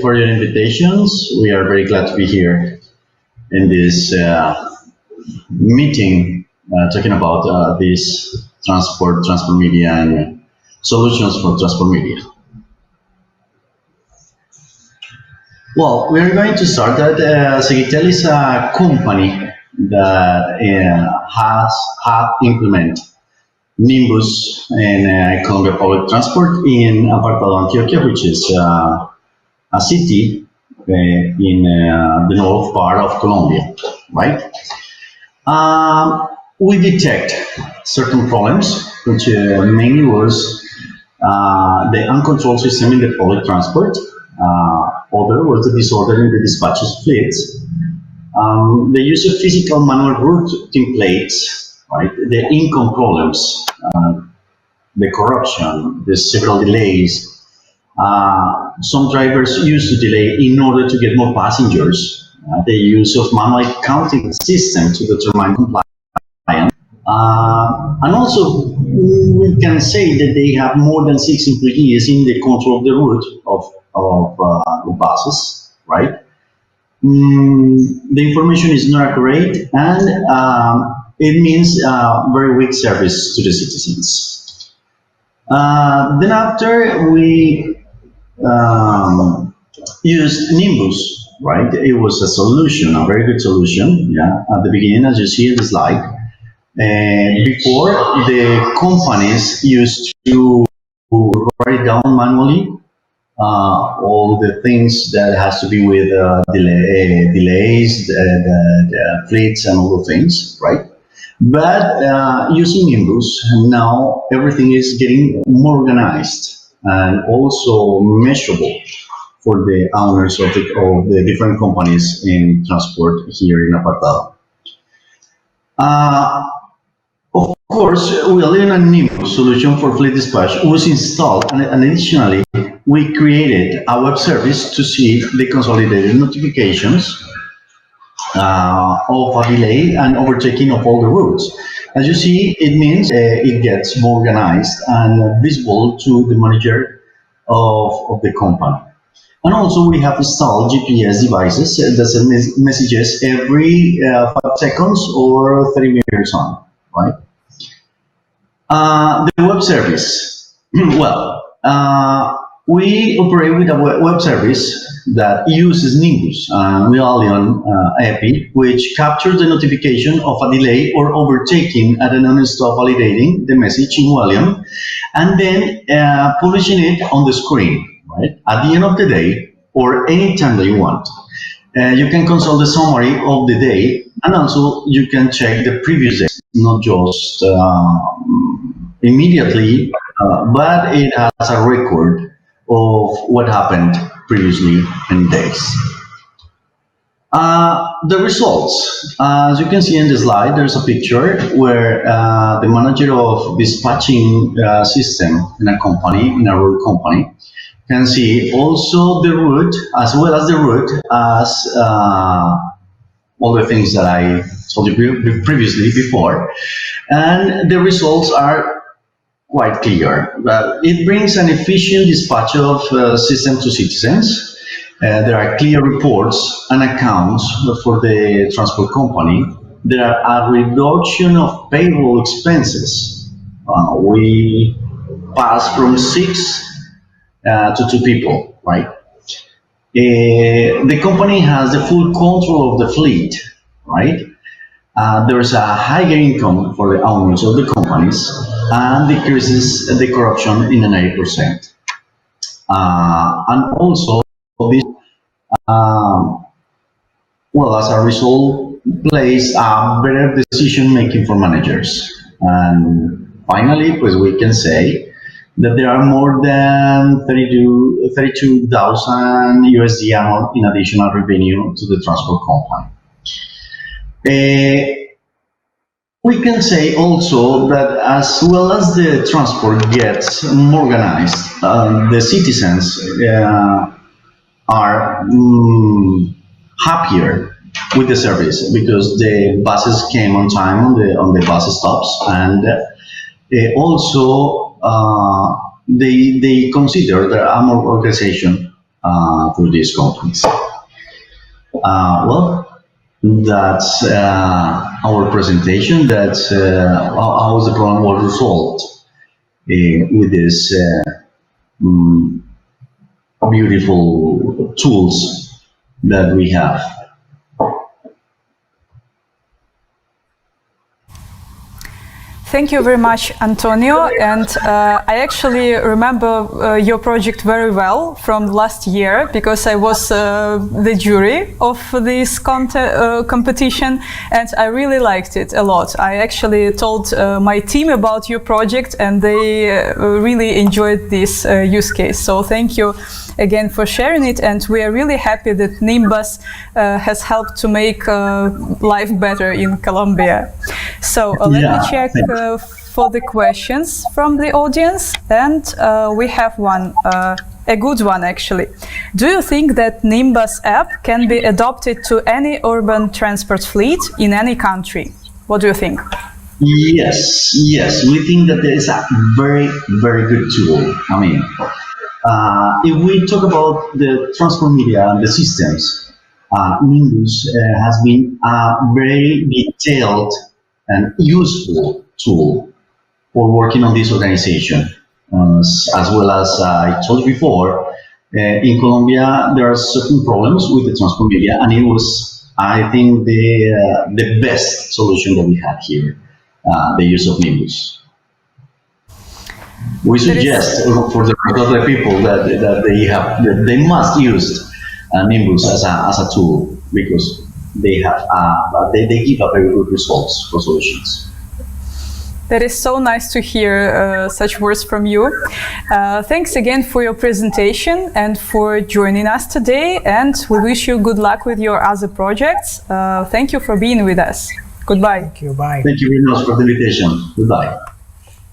for your invitations. We are very glad to be here in this meeting talking about this transport media and solutions for transport media. Well, we are going to start that Seguitel is a company that have implemented NimBus in Colombia public transport in Apartado, Antioquia, which is a city in the north part of Colombia, right? We detect certain problems, which mainly was the uncontrolled system in the public transport. Other was the disorder in the dispatches fleets. The use of physical manual route templates, right? The income problems, the corruption, the several delays. Some drivers used to delay in order to get more passengers. The use of manual counting system to determine compliance. And also, we can say that they have more than 6 employees in the control of the route of the buses, right? The information is not accurate, and it means very weak service to the citizens. Then after we used NimBus, right? It was a solution, a very good solution. Yeah, at the beginning, as you see in the slide. Before, the companies used to write down manually all the things that has to be with delays, the fleets, and all the things, right? But using NimBus, now everything is getting more organized and also measurable for the owners of the different companies in transport here in Apartado. Of course, we are in a NimBus solution for fleet dispatch was installed, and additionally, we created a web service to see the consolidated notifications of a delay and overtaking of all the routes. As you see, it means it gets more organized and visible to the manager of the company. And also, we have installed GPS devices that send messages every 5 seconds or 30 meters on, right? The web service. Well, we operate with a web service that uses NimBus and Medallion API, which captures the notification of a delay or overtaking at a non-stop validating the message in Medallion, and then publishing it on the screen, right? At the end of the day, or any time that you want. You can consult the summary of the day, and also you can check the previous day, not just immediately, but it has a record of what happened previously in days. The results, as you can see in the slide, there's a picture where the manager of dispatching system in a company, in a road company, can see also the route as well as the route as all the things that I told you previously before, and the results are quite clear. It brings an efficient dispatch of system to citizens. There are clear reports and accounts for the transport company. There are a reduction of payroll expenses. We pass from 6 to 2 people, right? The company has the full control of the fleet, right? There's a higher income for the owners of the companies and decreases the corruption in 90%. And also, this, well, as a result, plays a better decision making for managers. And finally, pues we can say that there are more than 32,000 USD annual in additional revenue to the transport company. We can say also that as well as the transport gets more organized, the citizens are happier with the service because the buses came on time on the bus stops, and also they consider there are more organization through these companies. Well, that's our presentation. That's how the problem was resolved with this beautiful tools that we have. Thank you very much, Antonio. And I actually remember your project very well from last year because I was the jury of this competition, and I really liked it a lot. I actually told my team about your project, and they really enjoyed this use case. So thank you again for sharing it, and we are really happy that NimBus has helped to make life better in Colombia. So let me check for the questions from the audience, and we have one, a good one actually. Do you think that NimBus app can be adopted to any urban transport fleet in any country? What do you think? Yes, we think that there is a very, very good tool. I mean, if we talk about the transport media and the systems, NimBus has been a very detailed and useful tool for working on this organization. As well as I told you before, in Colombia there are certain problems with the transport media, and it was, I think, the best solution that we had here, the use of NimBus. We suggest for the other people that they must use NimBus as a tool, because they give a very good results for solutions. That is so nice to hear such words from you. Thanks again for your presentation and for joining us today, and we wish you good luck with your other projects. Thank you for being with us. Goodbye. Thank you. Bye. Thank you very much for the invitation. Goodbye.